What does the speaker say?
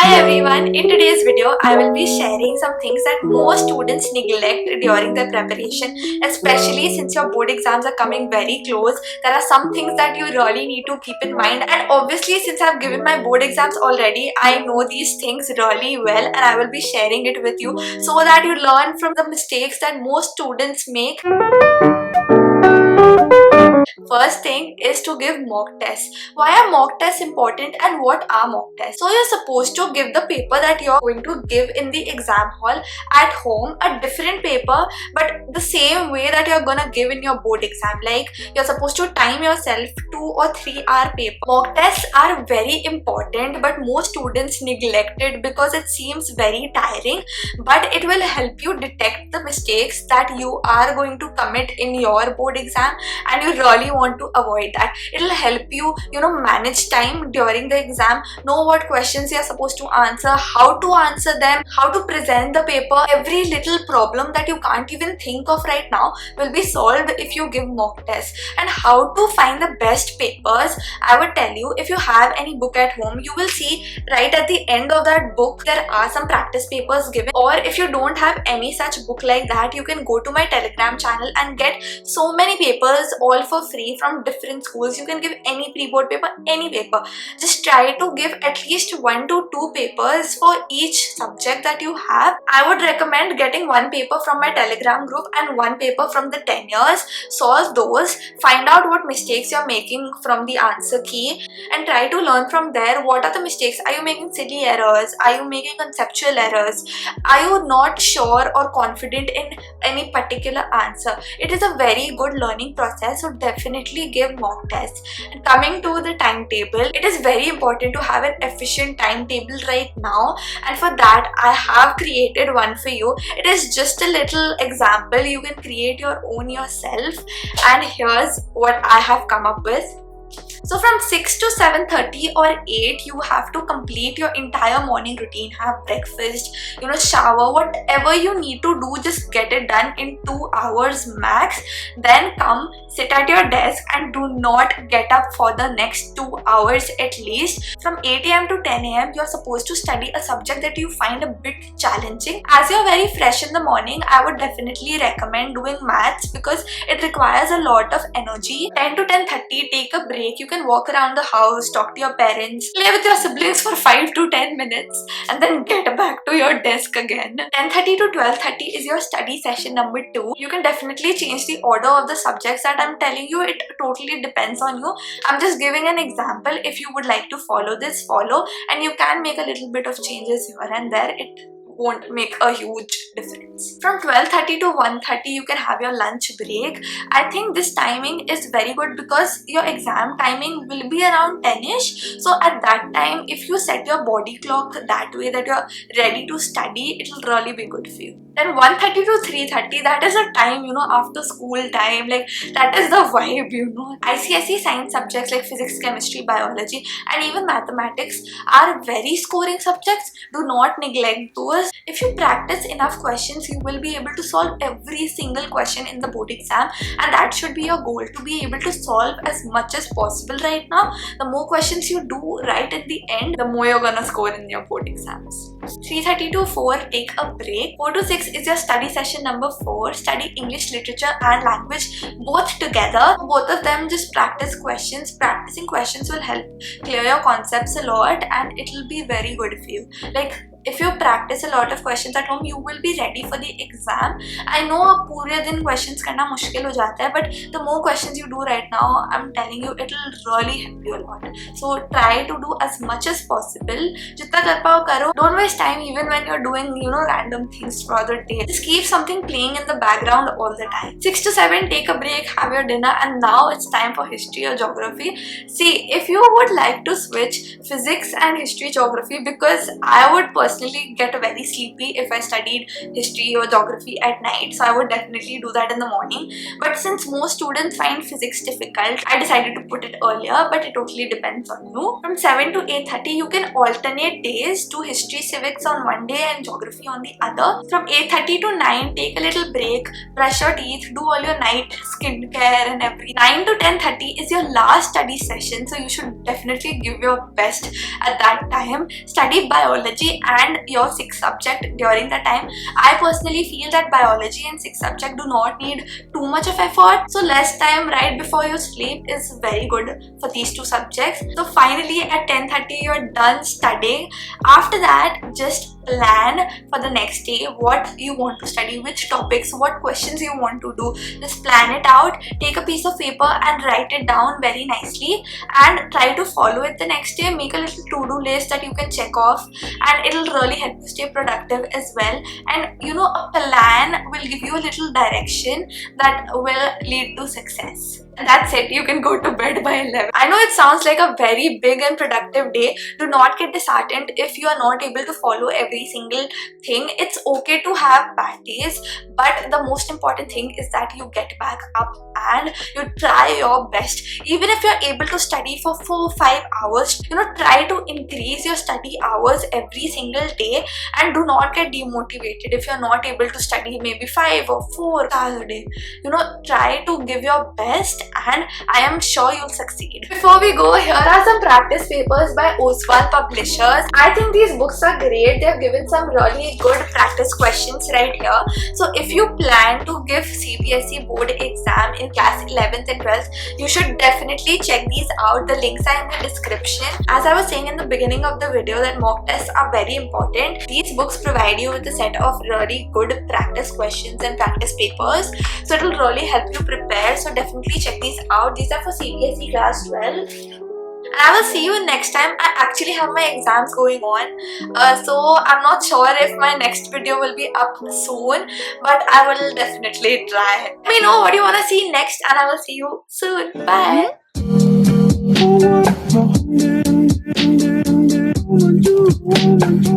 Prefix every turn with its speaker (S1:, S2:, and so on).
S1: Hi everyone, in today's video I will be sharing some things that most students neglect during their preparation, especially since your board exams are coming very close. There are some things that you really need to keep in mind, and obviously since I've given my board exams already, I know these things really well and I will be sharing it with you so that you learn from the mistakes that most students make. First thing is to give mock tests. Why are mock tests important and what are mock tests? So you're supposed to give the paper that you're going to give in the exam hall at home, a different paper but the same way that you're gonna give in your board exam. Like you're supposed to time yourself 2 or 3 hour paper. Mock tests are very important but most students neglect it because it seems very tiring, but it will help you detect the mistakes that you are going to commit in your board exam and you really want to avoid that. It'll help you manage time during the exam, know what questions you're supposed to answer, how to answer them, how to present the paper. Every little problem that you can't even think of right now will be solved if you give mock tests. And how to find the best papers, I would tell you, if you have any book at home, you will see right at the end of that book there are some practice papers given. Or if you don't have any such book like that, you can go to my Telegram channel and get so many papers all for free from different schools. You can give any pre-board paper, any paper. Just try to give at least 1 to 2 papers for each subject that you have. I would recommend getting 1 paper from my Telegram group and 1 paper from the 10 years. Solve those, find out what mistakes you're making from the answer key and try to learn from there. What are the mistakes? Are you making silly errors? Are you making conceptual errors? Are you not sure or confident in any particular answer? It is a very good learning process, so definitely give mock tests. And coming to the timetable, it is very important to have an efficient timetable right now, and for that I have created one for you. It is just a little example. You can create your own yourself, and here's what I have come up with. So from 6 to 7:30 or 8, you have to complete your entire morning routine. Have breakfast, shower, whatever you need to do, just get it done in 2 hours max. Then come sit at your desk and do not get up for the next 2 hours at least. From 8 a.m. to 10 a.m. you're supposed to study a subject that you find a bit challenging. As you're very fresh in the morning, I would definitely recommend doing maths because it requires a lot of energy. 10 to 10:30, take a break. You can walk around the house, talk to your parents, play with your siblings for 5 to 10 minutes and then get back to your desk again. 10:30 to 12:30 is your study session number 2. You can definitely change the order of the subjects that I'm telling you. It totally depends on you. I'm just giving an example. If you would like to follow this, follow, and you can make a little bit of changes here and there. It won't make a huge difference. From 12:30 to 1:30 you can have your lunch break. I think this timing is very good because your exam timing will be around 10ish. So at that time, if you set your body clock that way that you're ready to study, it will really be good for you. Then 1:30 to 3:30, that is a time, after school time, like that is the vibe, ICSE science subjects like physics, chemistry, biology and even mathematics are very scoring subjects. Do not neglect those. If you practice enough questions, you will be able to solve every single question in the board exam, and that should be your goal, to be able to solve as much as possible right now. The more questions you do right at the end, the more you're gonna score in your board exams. 3:30 to 4, take a break. 4 to 6 is your study session number 4. Study English literature and language both together. Both of them, just practice questions. Practicing questions will help clear your concepts a lot and it will be very good for you. Like if you practice a lot of questions at home, you will be ready for the exam. I know पूरे दिन questions करना मुश्किल हो जाता है, but the more questions you do right now, I'm telling you, it will really help you a lot. So try to do as much as possible. जितना कर पाओ करो. Don't waste time even when you're doing random things throughout the day. Just keep something playing in the background all the time. 6 to 7, take a break, have your dinner, and now it's time for history or geography. See, if you would like to switch physics and history geography, because I would personally get very sleepy if I studied history or geography at night, so I would definitely do that in the morning. But since most students find physics difficult, I decided to put it earlier, but it totally depends on you. From 7 to 8:30, you can alternate days, do history civics on one day and geography on the other. From 8:30 to 9, take a little break, brush your teeth, do all your night skincare and everything. 9 to 10:30 is your last study session, so you should definitely give your best at that time. Study biology and your sixth subject during that time. I personally feel that biology and sixth subject do not need too much of effort, so less time right before you sleep is very good for these two subjects. So finally at 10:30 you're done studying. After that, just plan for the next day what you want to study, which topics, what questions you want to do. Just plan it out, take a piece of paper and write it down very nicely and try to follow it the next day. Make a little to-do list that you can check off, and it'll really help you stay productive as well. And you know, a plan will give you a little direction that will lead to success. And that's it, you can go to bed by 11. I know it sounds like a very big and productive day. Do not get disheartened if you are not able to follow every single thing. It's okay to have bad days, but the most important thing is that you get back up and you try your best. Even if you're able to study for 4-5 hours, you know, try to increase your study hours every single day, and do not get demotivated if you're not able to study maybe 5 or 4 hours a day. You know, try to give your best and I am sure you'll succeed. Before we go, here are some practice papers by Oswal Publishers. I think these books are great. They have given some really good practice questions right here. So if you plan to give CBSE board exam in class 11th and 12th, you should definitely check these out. The links are in the description. As I was saying in the beginning of the video that mock tests are very important. These books provide you with a set of really good practice questions and practice papers, so it will really help you prepare. So definitely check these out. These are for CBSE class 12. And I will see you next time. I actually have my exams going on, so I'm not sure if my next video will be up soon, but I will definitely try. Let me know what you want to see next, and I will see you soon. Bye.